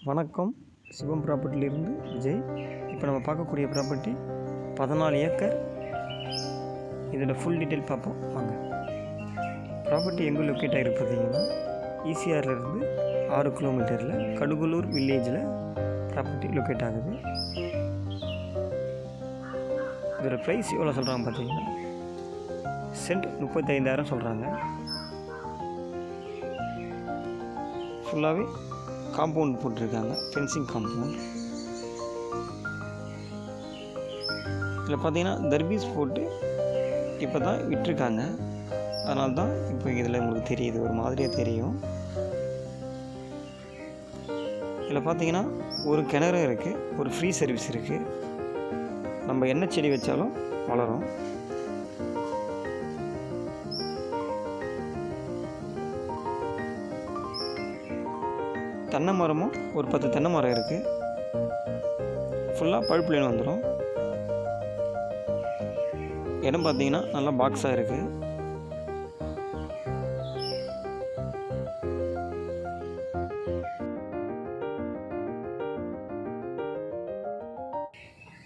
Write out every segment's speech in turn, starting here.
வணக்கம், சிவம் ப்ராப்பர்ட்டியிலிருந்து விஜய். இப்போ நம்ம பார்க்கக்கூடிய ப்ராப்பர்ட்டி 14 ஏக்கர். இதோட ஃபுல் டீட்டெயில் பார்ப்போம் வாங்க. ப்ராப்பர்ட்டி எங்கே லொக்கேட் ஆகிருக்கு பார்த்தீங்கன்னா, ஈசிஆர்லேருந்து 6 கிலோமீட்டரில் கடுகுலூர் வில்லேஜில் ப்ராப்பர்ட்டி லொக்கேட் ஆகுது. இதோட ப்ரைஸ் எவ்வளோ சொல்கிறாங்க பார்த்தீங்கன்னா, சென்ட் 35,000 சொல்கிறாங்க. ஃபுல்லாகவே காம்பவுண்ட் போட்டிருக்காங்க, ஃபென்சிங் காம்பவுண்ட். இதில் பார்த்தீங்கன்னா தர்பீஸ் போட்டு இப்போ தான் விட்டுருக்காங்க. அதனால தான் இப்போ இதில் உங்களுக்கு தெரியுது, ஒரு மாதிரியாக தெரியும். இதில் பார்த்தீங்கன்னா ஒரு கிணறு இருக்குது, ஒரு ஃப்ரீ சர்வீஸ் இருக்குது. நம்ம என்ன செடி வச்சாலும் வளரும். தென்னை மரமும் ஒரு 10 தென்னை மரம் இருக்குது. ஃபுல்லாக பழுப்பு லைன் வந்துடும். இடம் பார்த்தீங்கன்னா நல்லா பாக்ஸாக இருக்குது.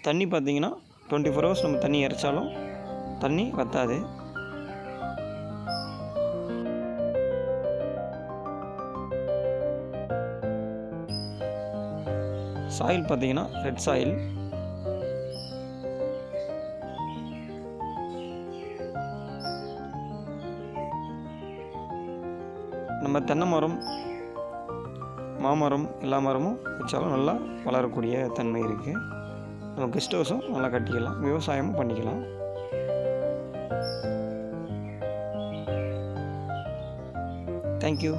தண்ணி பார்த்தீங்கன்னா 24 ஹவர்ஸ் நம்ம தண்ணி இறைச்சாலும் தண்ணி வற்றாது. சாயில் பார்த்தீங்கன்னா ரெட் சாயில். நம்ம தென்னை மரம், மாமரம், எல்லா மரமும் வச்சாலும் நல்லா வளரக்கூடிய தன்மை இருக்குது. நம்ம கெஸ்ட் ஹவுஸும் நல்லா கட்டிக்கலாம், விவசாயமும் பண்ணிக்கலாம். தேங்க்யூ.